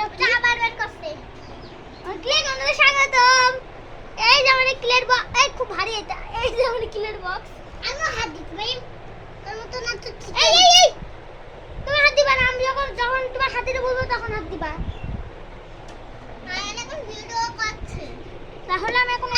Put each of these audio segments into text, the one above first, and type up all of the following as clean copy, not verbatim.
আবার বের করছে ক্লিয়ার আমাদের স্বাগতম এই যে আমাদের ক্লিয়ার বক্স এই খুব ভারী এটা এই যে আমাদের ক্লিয়ার বক্স আমি হাত দিতে ভাই তোর মত না তো এই তুমি হাত দিবা না আমি যখন তোমার হাতে বলবো তখন হাত দিবা আমি এখন ভিডিও করছি তাহলে আমি এখন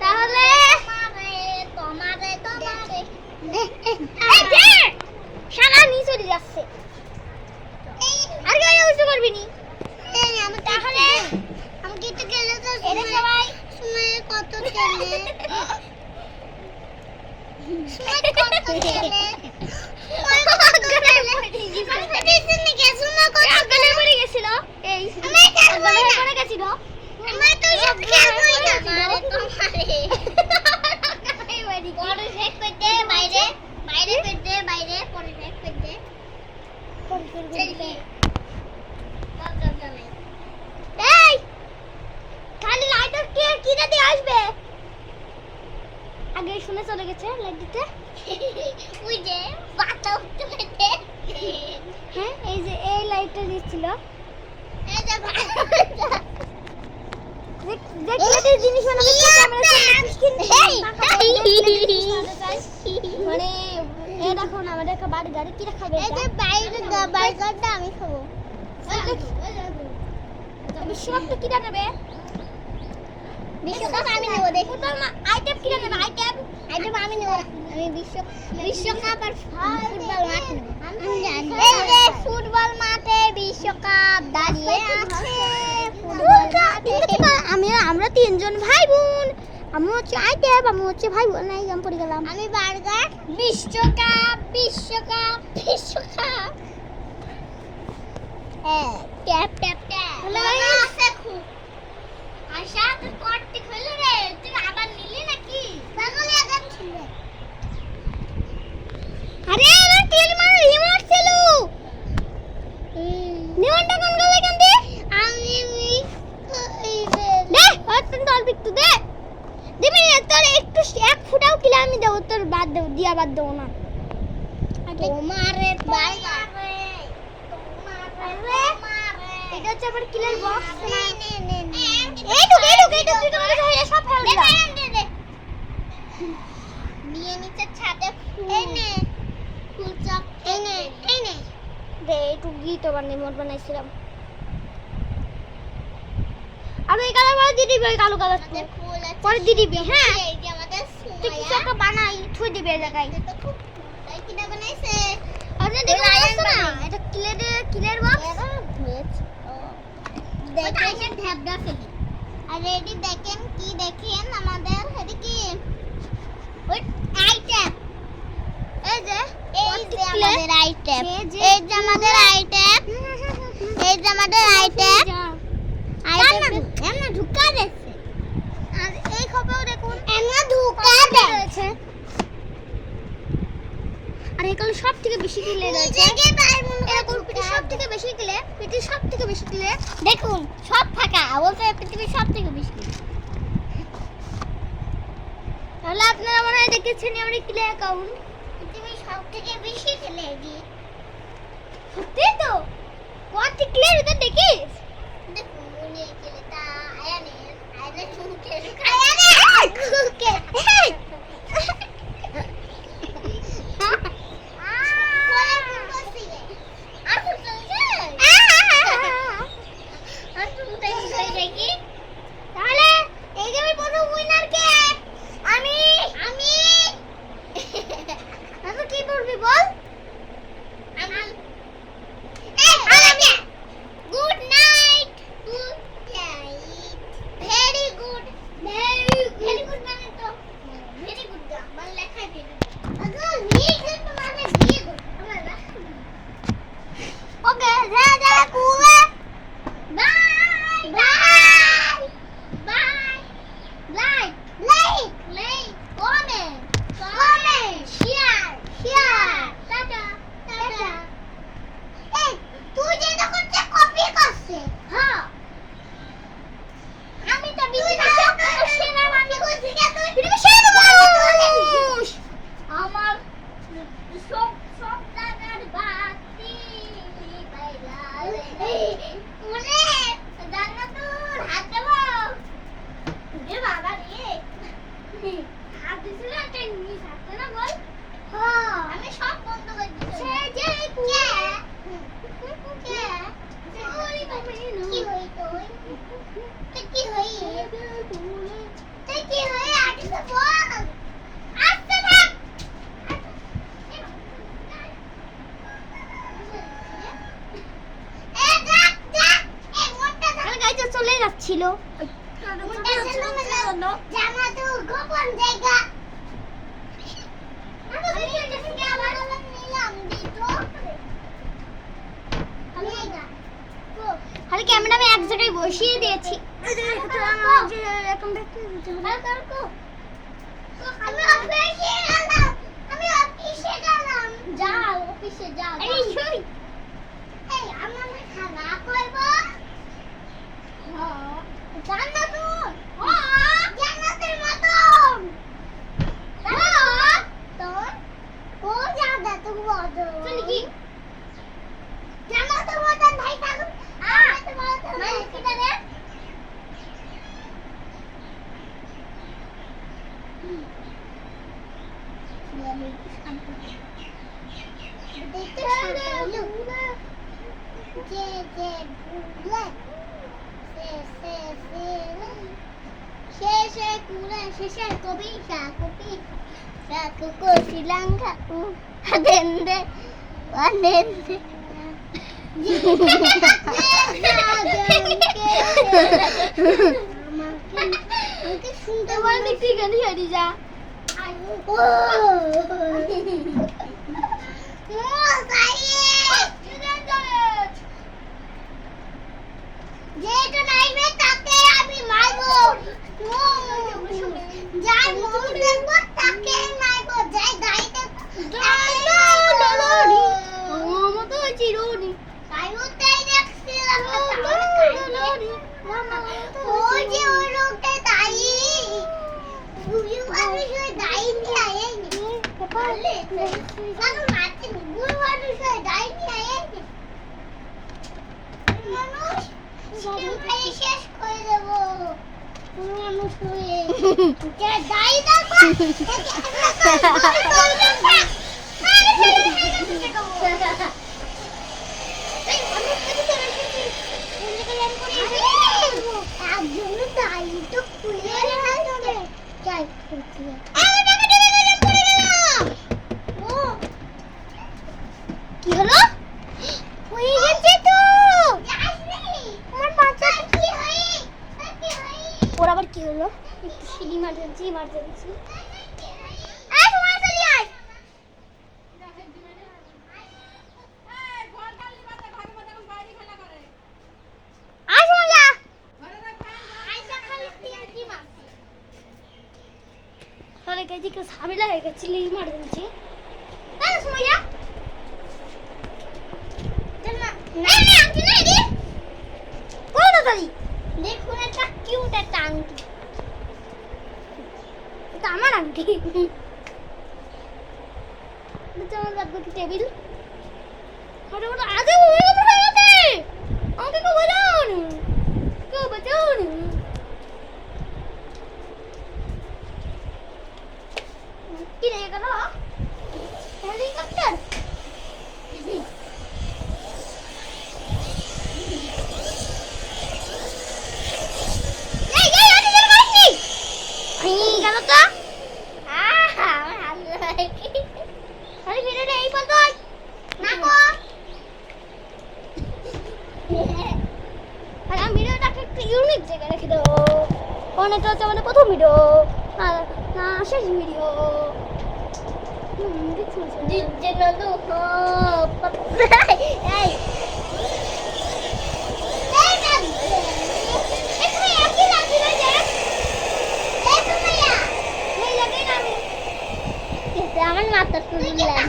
তাহলে তোমারে এই যে শালা নিচে যাচ্ছে আর গায়ে উঠতে পারবি নি আমি তাহলে আমি কিতে গেলে তো সবাই সময় কত চলে সময় কত চলে সময় কত চলে আমি দিন কে সময় কত চলে পড়ে গেছিল এই আমি পড়ে গেছিল আমি তো সব খেলবই না মারে তোমারে পরে শেক করতে বাইরে করতে বাইরে পরে শেক করতে এই খালি লাইটার কি দিতে আসবে আগে শুনে চলে গেছে লাইট দিতে ওই যে পাতা উঠতে হ্যাঁ এই যে এই লাইটটা দিছিল এই যে দেখলে জিনিস বানাবে ক্যামেরা মানে এই দেখো না আমাদের একটা বাড়ি গাড়ি কি খাবে এই যে বাইরে বার্গারটা আমি খাবো বিশ্বকাপটা কি নেবে বিশ্বকাপ আমি নেব দেখো তোর আইটেম কি নেবে আইটেম আমি নেব আমি বিশ্বকাপ আর ফুটবল মাঠ নেব আমি জানি এই যে ফুটবল মাঠে বিশ্বকাপ দাঁড়িয়ে আছে আমরা তিনজন ভাই বোন আমি হচ্ছে আইটেম আমি হচ্ছে ভাই বোন নাই আমি পড়ে গেলাম আমি বার্গার বিশ্বকাপ ট্যাপ ট্যাপ ট্যাপ আছে খুব আশা তুই করতে খেলে রে তুই আবার নিলি নাকি পাগল আগাম ছিল আরে আমার ক্লিয়ার মানে রিমোট ছিল নিয়নটা কোন গলে কান্দে আমি দে হতন দল বিট্টু দে দিবি তোর একটু এক ফুটাও কিলা আমি দেব তোর বাদ দেব দিয়া বাদ দেব না তোমারে বাড়ি এটা হচ্ছে আবার কিলার বক্স না এই তুই তোমার হয়ে সব ফেল দিলা নিয়ে নিচে ছাদে এই নে ফুল চাপ এই নে দে একটু গীত রিমোট বানাইছিলাম আর এই কালার পরে দিয়ে দিবি কালো কালার পরে দিয়ে দিবি হ্যাঁ এই যে আমাদের তুই কিছু একটা বানাই থুই দিবি এই জায়গায় এটা খুব তাই কিনা বানাইছে আপনি দেখেন না এটা ক্লিয়ার বক্স দেখেন ঢাবড়া ফেলি আর রেডি দেখেন কি দেখেন আমাদের এটা কি ওই আইটেম এই যে আমাদের আইটেম এই যে আমাদের আইটেম এমন ঢুকা দিয়েছে আর এই খোপাও দেখুন এমন ঢুকা দিয়েছে আর এগুলো সব থেকে বেশি কিলে রয়েছে এরকম পিঠে সব থেকে বেশি কিলে দেখুন সব ফাঁকা বলতে পৃথিবীর সব থেকে বেশি কিলে তাহলে আপনারা মনে হয় দেখেছেন আমার কিলে অ্যাকাউন্ট পৃথিবীর সব থেকে বেশি কিলে দি সত্যি তো কত ক্লিয়ার এটা দেখিস দেখুন এই কিলেটা আয়ানে ঠুকে very good চাইলো জানা তো গোপন জায়গা খালি ক্যামেরা আমি এক জায়গায় বসিয়ে দিয়েছি আমি অফিসে গেলাম যাও অফিসে যাও এই আমার খানা করব হ্যাঁ জান্নাত হ্যাঁ জান্নাতের মতন হ্যাঁ তোর ও জাদা তো বড় চল কি জান্নাতের মতন ভাই থাকুন তোমার মানে কিটা রে দেখতে শান্ত যে ভুলে শেষে কুলে শেষে কবি কপি কুকু শ্রীলঙ্কা দেন্দে দেন্দে আমাকে শুনতে বলতে কি গান হারি যা ও যেটা নাইবে তাকে আমি মারবো যাই মন দেখবো তাকে মারবো যাই গাইতে ডলরি মামা তো চিরুনি কাইওতেই দেখছিলাম ডলরি মামা ওই যে ওই লোকটা তাই বুঝু আমি সে দাইনি আইনি পারলে আমি মারতে বুড়ো মানুষ হয়ে দাইনি আইনি মানুষ শেষ করে দেবো মানুষ হয়ে দাই দেখো কি হলো হয়ে গেছে তো আমার বাচ্চা কি হয় ওর আবার কি হলো একটু সিঁড়ি ইমার্জেন্সি এই তোমার চলি আয় তাহলে কেজি কে ঝামেলা হয়ে গেছিল ইমার্জেন্সি তাহলে সুমাইয়া না আংটি নাই রে কোন তাই দেখুন একটা কিউট একটা আংটি এটা আমার আংটি এটা আমার বাদ বাকি টেবিল আরে ওটা আজে হয়ে গেছে আমাকে কেউ বাঁচান কি রে গেল হেলিকপ্টার অনেকটা হচ্ছে আমাদের প্রথম ভিডিও না শেষ ভিডিও আমার মাথা তুললাম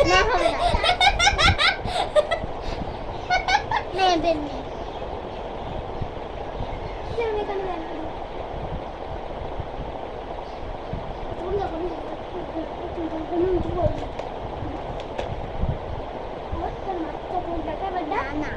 না হবে না নেবেন না আমি এখানে ব্যান করি তোমরা কোন না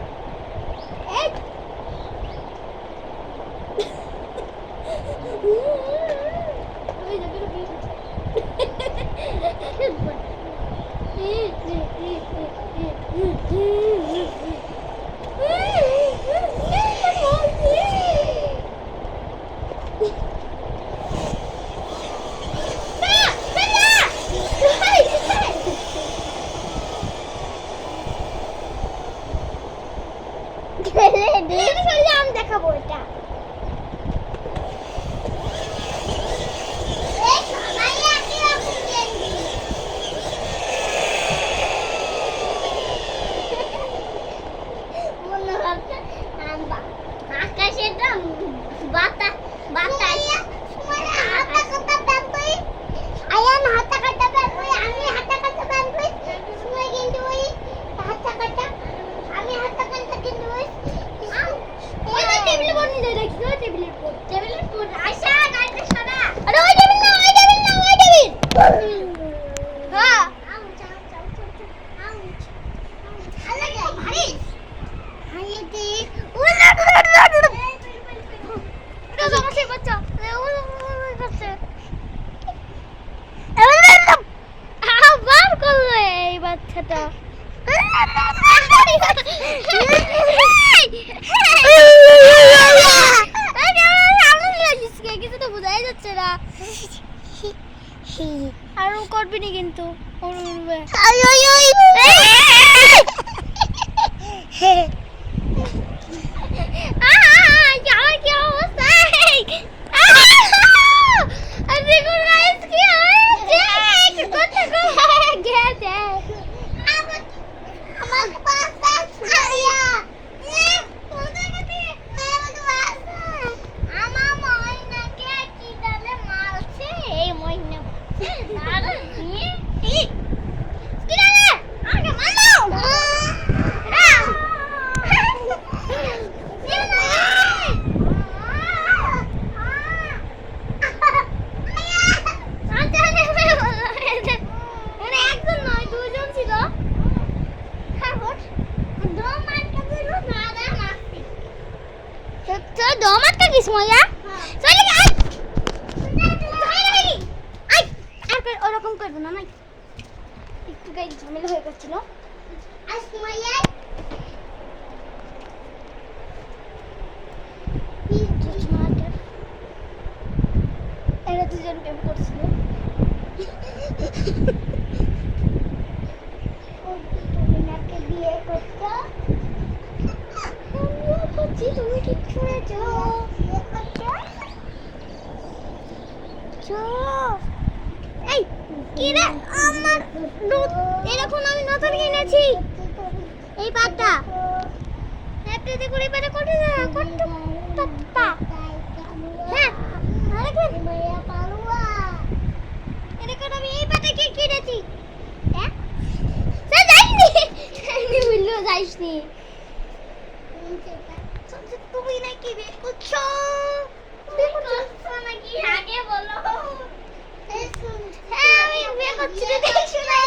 আমি দেখাবো এটা আকাশের বাতাস বাতাস আয়ান হাতা কাটা পারবই আমি হাতা কাটা পারবই সময় কিন্তু ওই হাতা কাটা আমি হাতা কাটা কিন্তু ওই টেবিলে বনি দিয়ে রাখি তো টেবিলের উপর আশা গাড়িতে সারা আরে ওই টেবিল না ওই টেবিল না ওই টেবিল হ্যাঁ আল্লাহ কি ভারী হাইয়ে দে ওলা এটা সমস্যা বাচ্চা ওলা করছে বার করলো এই বাচ্চাটা কিছু তো বোঝাই যাচ্ছে না আর করবি না কিন্তু কি অবস্থা দেখুন গাইস কি হয়েছে কত গেছে আমার পাস আয়া আমার ময়নাকে কি ডালে মারছে এই ময়না আর নিয়ে কি ডালে আমাকে মারলো তো দমাত কা কিস ময়া চলে আই আই আর ওরকম করব না নাই একটু গাই ঝামেলা হয়ে গেছিল আজ ময়া এরা দুজন প্রেম করছিল ও বিনাকে বিয়ে করতে তুমি ঠিক করে যাও এই কি রে আমার দুধ এরকম আমি নতুন কিনেছি এই পাতা একটা করে পাতা কোটে না কত পাতা হ্যাঁ আরেকবার মায়া পালুয়া এরকম আমি এই পাতা কি কিনেছি হ্যাঁ চল যাইনি আমি বললো যাইনি তুমি নাকি বের করছো নাকি আগে বলো হ্যাঁ আমি বের করছি দেখছো না